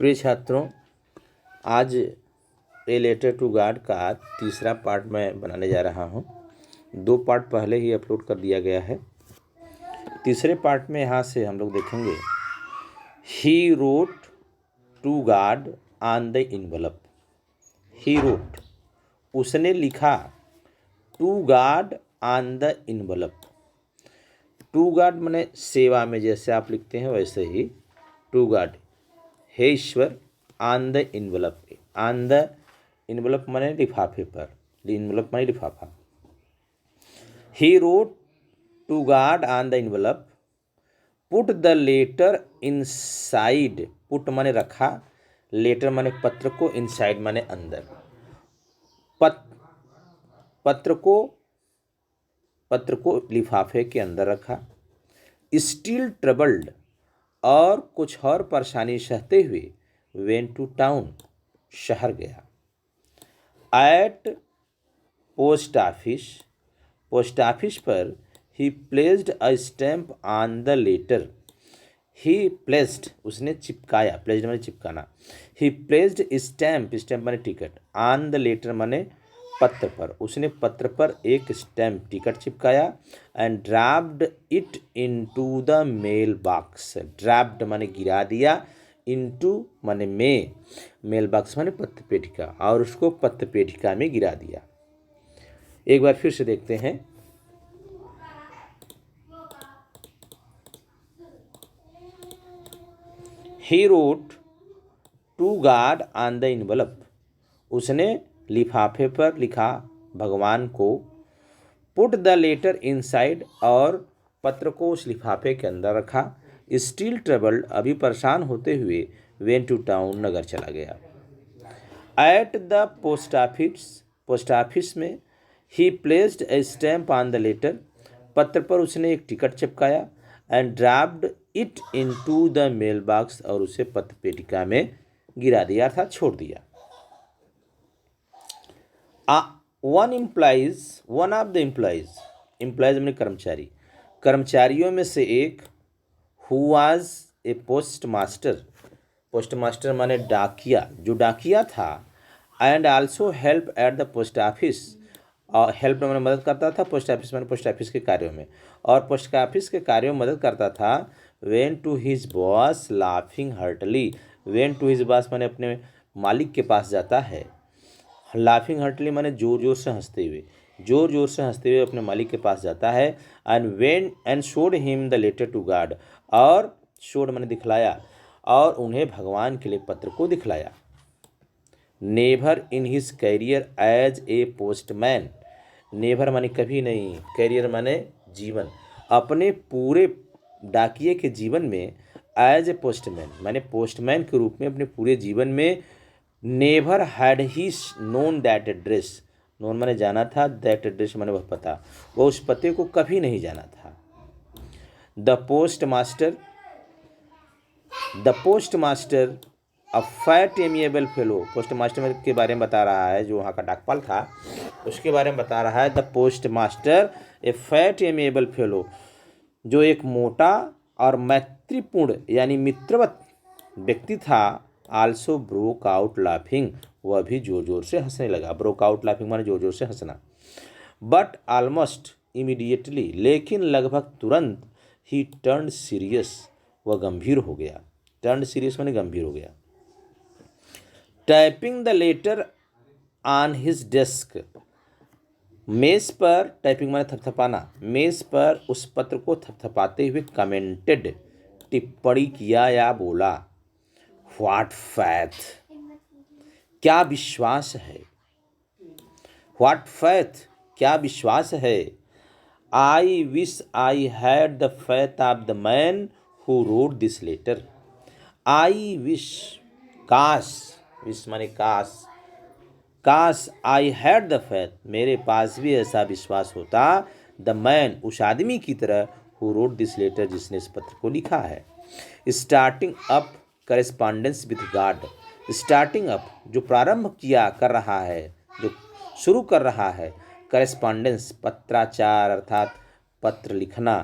प्रिय छात्रों, आज ए लेटर टू गॉड का तीसरा पार्ट मैं बनाने जा रहा हूँ। 2 पार्ट पहले ही अपलोड कर दिया गया है। तीसरे पार्ट में यहाँ से हम लोग देखेंगे he wrote to God on the envelope. He wrote, उसने लिखा, to God on the envelope. To God माने सेवा में जैसे आप लिखते हैं वैसे ही टू गॉड, हे ईश्वर, on the envelope. On the envelope माने लिफाफे पर, इनवलप माने लिफाफा। He wrote to God on the envelope, put the letter inside. Put माने रखा, लेटर माने पत्र को, इनसाइड माने अंदर। पत्र को लिफाफे के अंदर रखा। स्टिल ट्रबल्ड, और कुछ और परेशानी सहते हुए, वेंट टू टाउन, शहर गया। एट पोस्ट ऑफिस पर ही placed a stamp on the letter. He placed, उसने चिपकाया, प्लेस्ड माने चिपकाना। ही प्लेस्ड स्टैम्प माने टिकट, ऑन द लेटर माने पत्र पर, उसने पत्र पर एक स्टैम्प टिकट चिपकाया। And dropped it into the mail box. Dropped माने गिरा दिया, इनटू माने में, मेल बॉक्स माने पत्र पेटिका, और उसको पत्र पेटिका में गिरा दिया। एक बार फिर से देखते हैं। He wrote to God on the envelope, उसने लिफाफे पर लिखा भगवान को। पुट द लेटर इनसाइड, और पत्र को उस लिफाफे के अंदर रखा। स्टिल ट्रबल्ड, अभी परेशान होते हुए, वेंट टू टाउन, नगर चला गया। एट द पोस्ट ऑफिस में he placed a stamp on the letter, पत्र पर उसने एक टिकट चिपकाया। And dropped it into the mail box, और उसे पत्र पेटिका में गिरा दिया, अर्थात छोड़ दिया। वन ऑफ द एम्प्लॉयज में कर्मचारी, कर्मचारियों में से एक, who was a post master माने डाकिया, जो डाकिया था। And also help at the post office, help माने मदद करता था, पोस्ट ऑफिस माने पोस्ट ऑफिस के कार्यों में, और पोस्ट ऑफिस के कार्यों में मदद करता था। Went to his boss laughing heartily, went to his boss माने अपने मालिक के पास जाता है। लाफिंग हर्टली माने जोर जोर से हंसते हुए अपने मालिक के पास जाता है। And showed him the letter to God, और शोड माने दिखलाया, और उन्हें भगवान के लिए पत्र को दिखलाया। Never in his career as a postman, never माने कभी नहीं, कैरियर माने जीवन, अपने पूरे डाकिये के जीवन में, एज ए पोस्टमैन माने पोस्टमैन के रूप में, अपने पूरे जीवन में, never had he known that address, known माने जाना था, दैट एड्रेस माने वह पता, वह उस पते को कभी नहीं जाना था। The post master a fat amiable fellow, post master के बारे में बता रहा है, जो वहाँ का डाकपाल था उसके बारे में बता रहा है। The post master A fat amiable fellow, जो एक मोटा और मैत्रीपूर्ण यानी मित्रवत व्यक्ति था। आल्सो ब्रोक आउट लाफिंग, वह भी जोर जोर से हंसने लगा। ब्रोक आउट लाफिंग माने जोर जोर से हंसना। बट ऑलमोस्ट इमीडिएटली, लेकिन लगभग तुरंत, ही टर्न सीरियस, वह गंभीर हो गया। टर्न सीरियस माने गंभीर हो गया। Typing the later on his desk, मेज पर, टाइपिंग माने थपथपाना, मेज पर उस पत्र को थपथपाते हुए कमेंटेड, टिप्पणी किया या बोला। व्हाट फैथ, क्या विश्वास है। व्हाट फैथ, क्या विश्वास है। I wish I had the faith of the man who wrote this letter. I wish, काश, विश माने काश, आई हैड द फैथ, मेरे पास भी ऐसा विश्वास होता, द मैन, उस आदमी की तरह, हु रोट दिस लेटर, जिसने इस पत्र को लिखा है। Starting up correspondence with God, starting up, जो प्रारंभ कर रहा है, जो शुरू कर रहा है, करेस्पॉन्डेंस, पत्राचार अर्थात पत्र लिखना,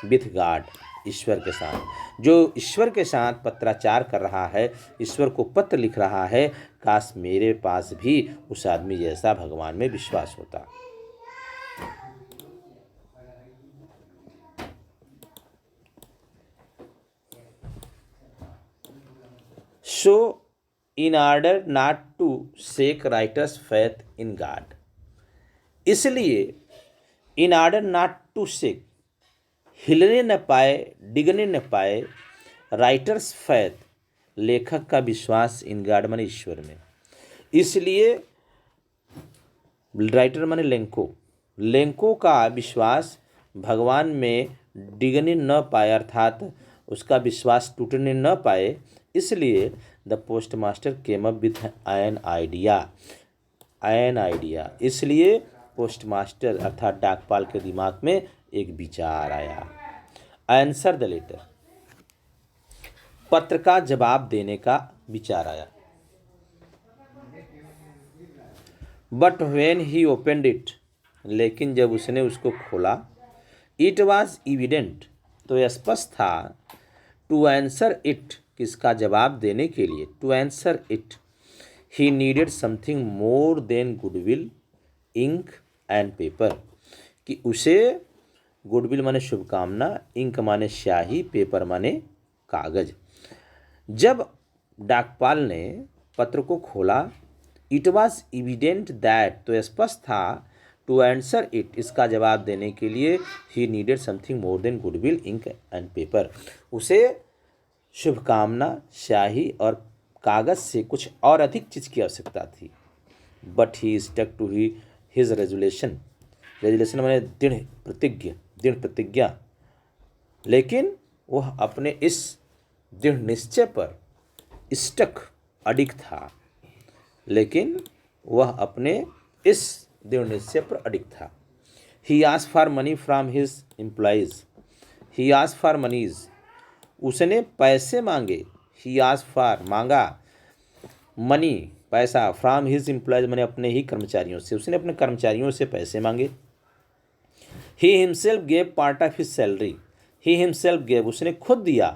विथ गॉड, ईश्वर के साथ। जो ईश्वर के साथ पत्राचार कर रहा है, ईश्वर को पत्र लिख रहा है, काश मेरे पास भी उस आदमी जैसा भगवान में विश्वास होता। So, in order not to shake writer's faith in God, इसलिए in order not to shake, हिलने न पाए, डिगने न पाए, राइटर्स फैथ, लेखक का विश्वास इन गॉड माने ईश्वर में, इसलिए राइटर माने लेंको का विश्वास भगवान में डिगने न पाए, अर्थात उसका विश्वास टूटने न पाए, इसलिए the post master came up with an idea, इसलिए पोस्ट मास्टर अर्थात डाकपाल के दिमाग में एक विचार आया। आंसर द लेटर, पत्र का जवाब देने का विचार आया। But when he opened it, लेकिन जब उसने उसको खोला, इट वॉज इविडेंट, तो स्पष्ट था, टू आंसर इट, किसका जवाब देने के लिए, to answer it he needed something more than goodwill, ink and paper, कि उसे गुडविल माने शुभकामना, इंक माने स्याही, पेपर माने कागज। जब डाकपाल ने पत्र को खोला, इट वॉज इविडेंट दैट, तो स्पष्ट था, टू आंसर इट, इसका जवाब देने के लिए, he needed something more than goodwill, ink and paper, उसे शुभकामना, स्याही और कागज से कुछ और अधिक चीज़ की आवश्यकता थी। But he stuck to his resolution, resolution माने दृढ़ प्रतिज्ञा, लेकिन वह अपने इस दृढ़ निश्चय पर स्टक, अडिग था, लेकिन वह अपने इस दृढ़ निश्चय पर अडिग था। He asked for money from his employees, he asked for monies, उसने पैसे मांगे, ही आस्क्ड फॉर मांगा, मनी पैसा, फ्रॉम हिज एम्प्लॉइज माने अपने ही कर्मचारियों से, उसने अपने कर्मचारियों से पैसे मांगे। ही himself gave part of his salary, he himself gave, उसने खुद दिया,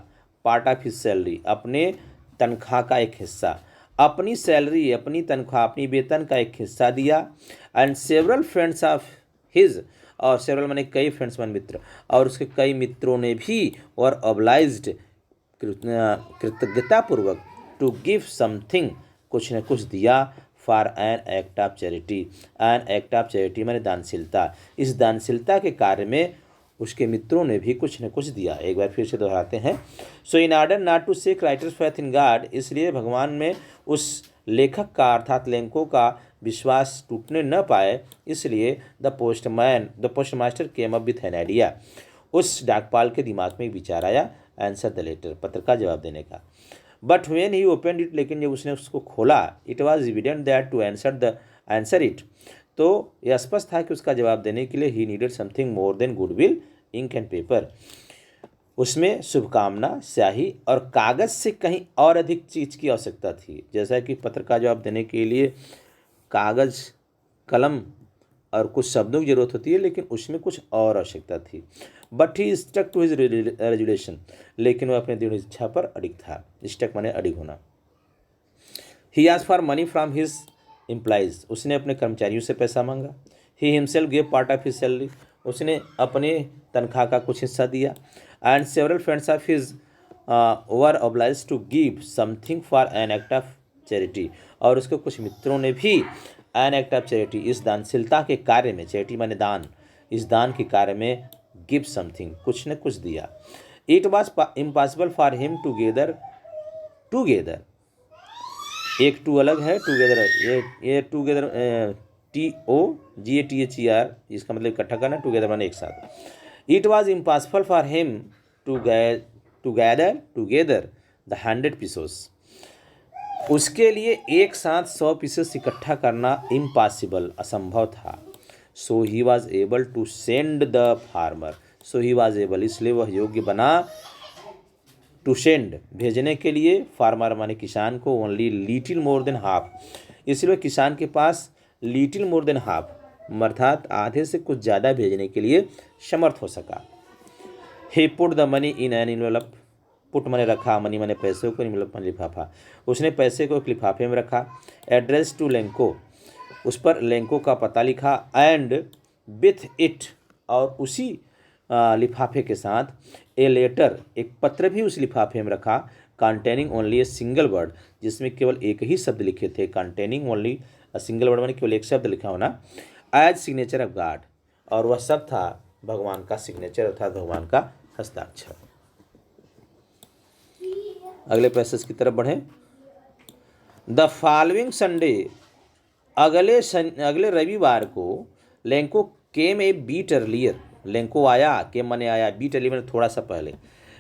पार्ट ऑफ हिज सैलरी, अपने तनख्वाह का एक हिस्सा, अपनी सैलरी, अपनी तनख्वाह, अपनी वेतन का एक हिस्सा दिया। And several friends of his, और सेवरल माने कई, फ्रेंड्स माने मित्र, और उसके कई मित्रों ने भी, और ऑब्लाइज्ड कृतज्ञतापूर्वक, टू गिव समथिंग, कुछ न कुछ दिया, for an act of charity, N act of charity माने दानशीलता, इस दानशीलता के कार्य में उसके मित्रों ने भी कुछ न कुछ दिया। एक बार फिर से दोहराते हैं। So in order not to shake writer's faith in God, इसलिए भगवान में उस लेखक का अर्थात लेंको का विश्वास टूटने न पाए, इसलिए the post master came up with an idea, उस डाकपाल के दिमाग में एक विचार आया, आंसर द लेटर, पत्र का जवाब देने का। But when he opened it, लेकिन जब उसने उसको खोला, it was evident that to answer it, तो यह स्पष्ट था कि उसका जवाब देने के लिए he needed something more than goodwill, ink and paper, उसमें शुभकामना, स्याही और कागज से कहीं और अधिक चीज़ की आवश्यकता थी। जैसा कि पत्र का जवाब देने के लिए कागज, कलम और कुछ शब्दों की जरूरत होती है, लेकिन उसमें कुछ और आवश्यकता थी। But he stuck to his resolution, लेकिन वह अपने दृढ़ इच्छा पर अडिग था। स्टक माने अडिग होना। He asked for money from his employees, उसने अपने कर्मचारियों से पैसा मांगा। He himself gave part of his salary, उसने अपने तनख्वाह का कुछ हिस्सा दिया। And several friends of his were obliged to give something for an act of charity, और उसके कुछ मित्रों ने भी एन एक्ट ऑफ चैरिटी, इस दानशीलता के कार्य में, चैरिटी माने दान, इस दान के कार्य में गिव समथिंग, कुछ न कुछ दिया। It was impossible for him together, एक टू अलग है, टूगेदर, ये टूगेदर TOGATHER, इसका मतलब इकट्ठा करना, टूगेदर माने एक साथ। It was impossible for him to gather together the 100 pieces, उसके लिए एक साथ 100 पीसेस इकट्ठा करना इम्पॉसिबल, असंभव था। So he was able to send the farmer, so he was able, इसलिए वह योग्य बना, टू सेंड, भेजने के लिए, फार्मर माने किसान को, only little more than half, इसलिए किसान के पास लिटिल मोर देन हाफ अर्थात आधे से कुछ ज़्यादा भेजने के लिए समर्थ हो सका। He put the money in an envelope, put मैंने रखा, मनी मैंने पैसे को, इनवेलप मैंने लिफाफा, उसने पैसे को एक लिफाफे में रखा। एड्रेस टू लेंको, उस पर लेंको का पता लिखा। एंड विथ इट, और उसी लिफाफे के साथ ए लेटर, एक पत्र भी उस लिफाफे में रखा। Containing only a single word, जिसमें केवल एक ही शब्द लिखे थे। Containing only a single word माने केवल एक शब्द लिखा होना। एज सिग्नेचर ऑफ गॉड, और वह सब था भगवान का सिग्नेचर अर्थात भगवान का हस्ताक्षर। अगले पैसेज की तरफ बढ़ें। द फॉलोइंग संडे, अगले रविवार को लेंको केम ए बीट अर्लियर, लेंको आया, केम माने आया, बीट अर्लियर माने थोड़ा सा पहले,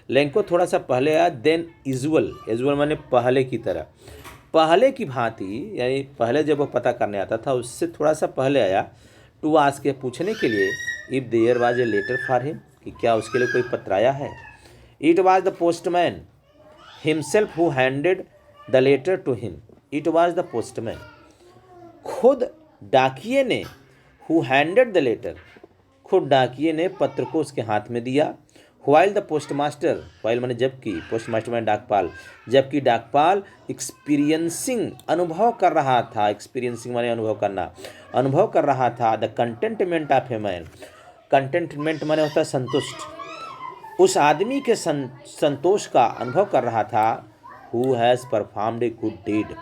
लेंको थोड़ा सा पहले आया। देन यूजुअल, यूजुअल माने पहले की तरह, पहले की भांति, यानी पहले जब वो पता करने आता था उससे थोड़ा सा पहले आया। टू आस्क के, पूछने के लिए, if there was a letter for him, कि क्या उसके लिए कोई पत्र आया है। It was the postman himself who handed the letter to him, it was the postman, खुद डाकिये ने, हु हैंडेड द लेटर, खुद डाकिये ने पत्र को उसके हाथ में दिया। व्हाइल द पोस्टमास्टर, व्हाइल माने जबकि, पोस्टमास्टर माने डाकपाल, जबकि डाकपाल एक्सपीरियंसिंग, अनुभव कर रहा था, एक्सपीरियंसिंग माने अनुभव करना, अनुभव कर रहा था। The contentment of a man, contentment माने होता है संतुष्ट, उस आदमी के संतोष का अनुभव कर रहा था। Who has performed a good deed,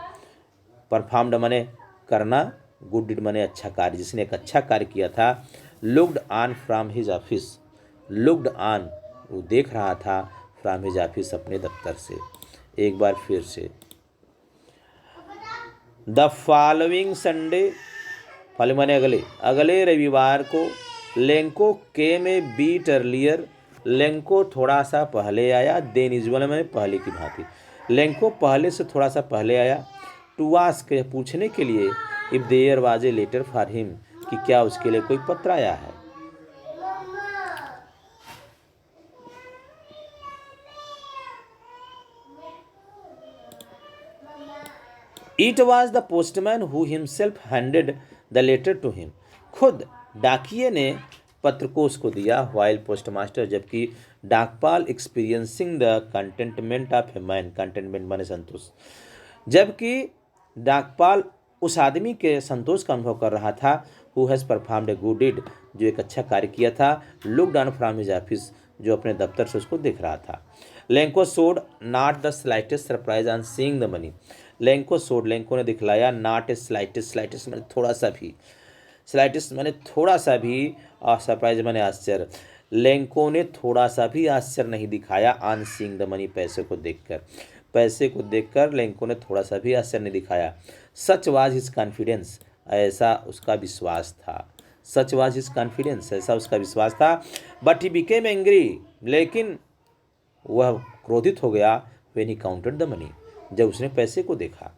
performed माने करना, गुड डीड माने अच्छा कार्य, जिसने एक अच्छा कार्य किया था। Looked on from his office, looked on, वो देख रहा था, फ्रॉम हिज ऑफिस, अपने दफ्तर से। एक बार फिर से, द फॉलोइंग संडे, फॉलोइंग माने अगले, अगले रविवार को, लेंको केम ए बीट अर्लियर, लेंको थोड़ा सा पहले आया। देन यूजुअल में पहले की भांति, लेंको पहले से थोड़ा सा पहले आया। टू आस्क, पूछने के लिए, if there was a letter for him, कि क्या उसके लिए कोई पत्र आया है। It was the postman who himself handed the letter to him, खुद डाकिये ने पत्र को उसको दिया। व्हाइल पोस्टमास्टर, जबकि डाकपाल experiencing the contentment of a man, contentment माने संतोष, जबकि डाकपाल उस आदमी के संतोष का अनुभव कर रहा था। Who has performed a good deed, जो एक अच्छा कार्य किया था। Looked on from his office, जो अपने दफ्तर से उसको देख रहा था। लेंको सोड not the slightest surprise on seeing the money, Lanco सोड, लेंको ने दिखलाया, नॉट ए स्लाइटेस्ट, स्लाइटेस्ट माने थोड़ा सा भी, स्लाइटेस्ट माने थोड़ा सा भी, और सरप्राइज माने आश्चर्य, लेंको ने थोड़ा सा भी आश्चर्य नहीं दिखाया। ऑन सीइंग द मनी, पैसे को देखकर, पैसे को देखकर लेंको ने थोड़ा सा भी आश्चर्य नहीं दिखाया। सच वाज हिज कॉन्फिडेंस, ऐसा उसका विश्वास था। सच वाज हिज कॉन्फिडेंस, ऐसा उसका विश्वास था। बट ही बिकेम एंग्री, लेकिन वह क्रोधित हो गया। When he counted the money, जब उसने पैसे को देखा।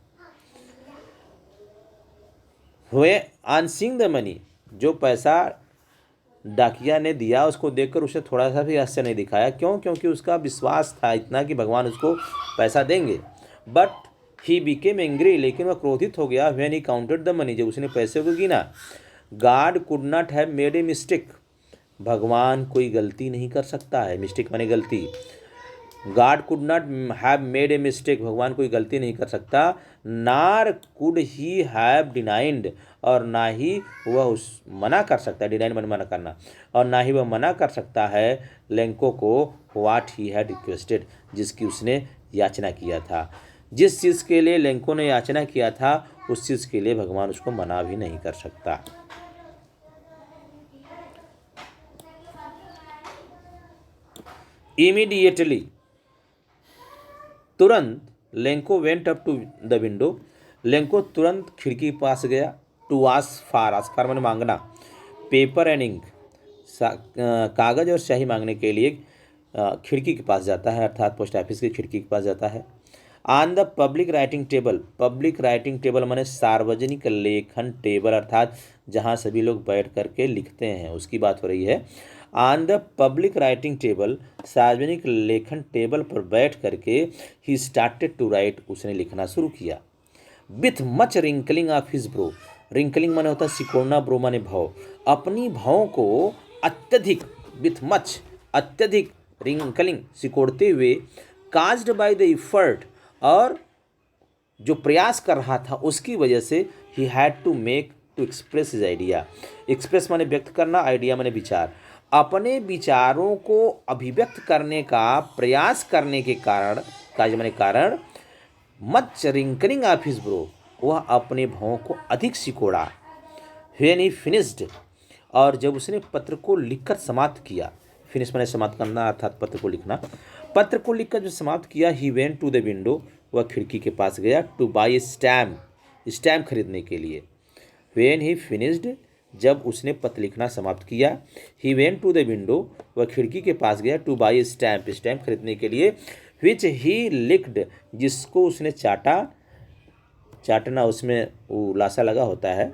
हुए ऑन सीइंग द मनी, जो पैसा डाकिया ने दिया उसको देखकर उसे थोड़ा सा भी आश्चर्य नहीं दिखाया। क्यों? क्योंकि उसका विश्वास था इतना कि भगवान उसको पैसा देंगे। बट ही बिकेम एंग्री, लेकिन वह क्रोधित हो गया। When he counted the money, जब उसने पैसे को गिना। God could not have made a mistake, भगवान कोई गलती नहीं कर सकता है। मिस्टेक माने गलती। God could not have made a mistake, भगवान कोई गलती नहीं कर सकता। नार कुड ही हैव डिनाइंड, और ना ही वह उस मना कर सकता है, डिनाइंड माने मना करना, और ना ही वह मना कर सकता है लेंको को व्हाट ही हैड रिक्वेस्टेड, जिसकी उसने याचना किया था। जिस चीज़ के लिए लेंको ने याचना किया था उस चीज़ के लिए भगवान उसको मना भी नहीं कर सकता। इमीडिएटली, तुरंत, Lencho went up to the window, Lencho तुरंत खिड़की के पास गया। To ask for, ask for माने मांगना, पेपर एंड इंक, कागज़ और स्याही मांगने के लिए खिड़की के पास जाता है, अर्थात पोस्ट ऑफिस की खिड़की के पास जाता है। On the public writing table, public writing table माने सार्वजनिक लेखन टेबल, अर्थात जहाँ सभी लोग बैठ करके लिखते हैं उसकी बात हो रही है। On the public writing table, सार्वजनिक लेखन टेबल पर बैठ करके ही स्टार्टेड टू राइट, उसने लिखना शुरू किया। With much wrinkling of his bro, wrinkling माने होता है सिकोड़ना, ब्रो माने भाव, अपनी भावों को अत्यधिक, विथ मच अत्यधिक रिंकलिंग सिकोड़ते हुए, काज्ड बाय द इफर्ट और जो प्रयास कर रहा था उसकी वजह से, he had to make to express his idea. Express माने व्यक्त करना, आइडिया माने विचार। अपने विचारों को अभिव्यक्त करने का प्रयास करने के कारण, काज माने कारण, much wrinkling of his bro, वह अपने भावों को अधिक सिकोड़ा। व्हेन ही फिनिश्ड, और जब उसने पत्र को लिखकर समाप्त किया, फिनिश माने समाप्त करना अर्थात पत्र को लिखना, पत्र को लिखकर जो समाप्त किया, he went to the window, वह खिड़की के पास गया, टू बाई स्टैम्प, स्टैम्प खरीदने के लिए। व्हेन ही फिनिश्ड, जब उसने पत्र लिखना समाप्त किया, he went to the window, वह खिड़की के पास गया, टू बाई स्टैम्प, स्टैम्प खरीदने के लिए, विच ही लिक्ड, जिसको उसने चाटा, चाटना उसमें वो लाशा लगा होता है,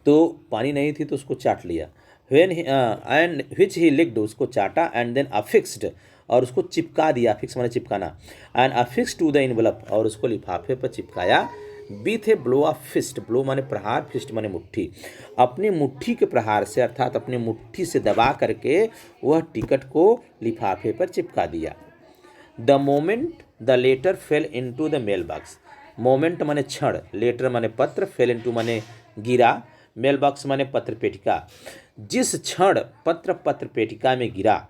तो पानी नहीं थी तो उसको चाट लिया। When and which he licked, उसको चाटा, एंड देन अफिक्स्ड, और उसको चिपका दिया, फिक्स माने चिपकाना, and affix to the envelope, और उसको लिफाफे पर चिपकाया, with a blow of fist, blow माने प्रहार, फिस्ट माने मुट्ठी, अपनी मुट्ठी के प्रहार से अर्थात अपनी मुट्ठी से दबा करके वह टिकट को लिफाफे पर चिपका दिया। The moment the letter fell into the mail box, moment माने क्षण, लेटर माने पत्र, फेल इनटू माने गिरा, मेल बॉक्स माने पत्र पेटिका, जिस क्षण पत्र पेटिका में गिरा,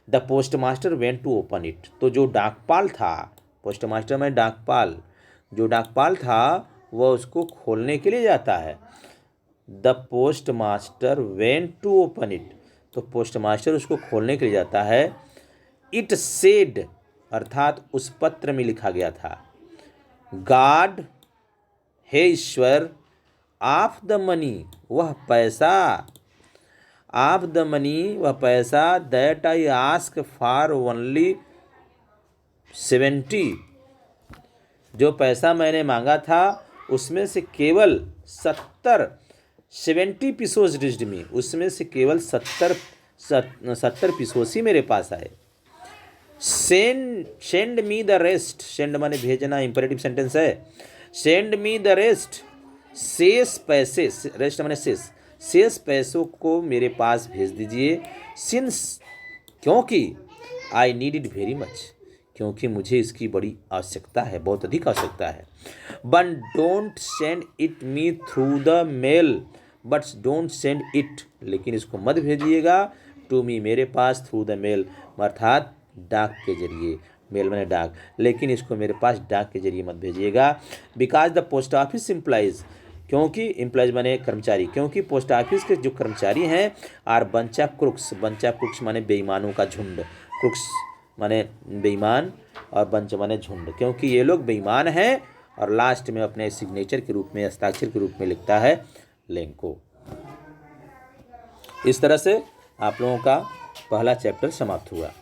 the post master went to open it, तो जो डाकपाल था, पोस्ट मास्टर में डाकपाल, जो डाकपाल था वह उसको खोलने के लिए जाता है। The post master went to open it, तो पोस्ट मास्टर उसको खोलने के लिए जाता है। इट सेड, अर्थात उस पत्र में लिखा गया था, गॉड, हे ईश्वर, ऑफ द मनी, वह पैसा, ऑफ द मनी, वह पैसा, that I ask for only 70, जो पैसा मैंने मांगा था उसमें से केवल 70 पीसोस रिच्ड मी, उसमें से केवल 70 पीसोस ही मेरे पास आए। Send me the rest, send माने भेजना, इंपेरेटिव सेंटेंस है, सेंड मी द रेस्ट, शेष पैसे, रेस्ट माने शेष, शेष पैसों को मेरे पास भेज दीजिए, सिंस, क्योंकि, I need it very much, क्योंकि मुझे इसकी बड़ी आवश्यकता है, बहुत अधिक आवश्यकता है। But don't send it me through the mail, but don't send it, लेकिन इसको मत भेजिएगा, टू मी, मेरे पास, थ्रू द मेल, अर्थात डाक के जरिए, मेल मैंने डाक, लेकिन इसको मेरे पास डाक के जरिए मत भेजिएगा। Because the post office employees, क्योंकि एम्प्लॉयज माने कर्मचारी, क्योंकि पोस्ट ऑफिस के जो कर्मचारी हैं, are bunch of crooks, bunch of crooks माने बेईमानों का झुंड, क्रुक्स माने बेईमान और बंच माने झुंड, क्योंकि ये लोग बेईमान हैं, और लास्ट में अपने सिग्नेचर के रूप में, हस्ताक्षर के रूप में लिखता है लेंको। इस तरह से आप लोगों का पहला चैप्टर समाप्त हुआ।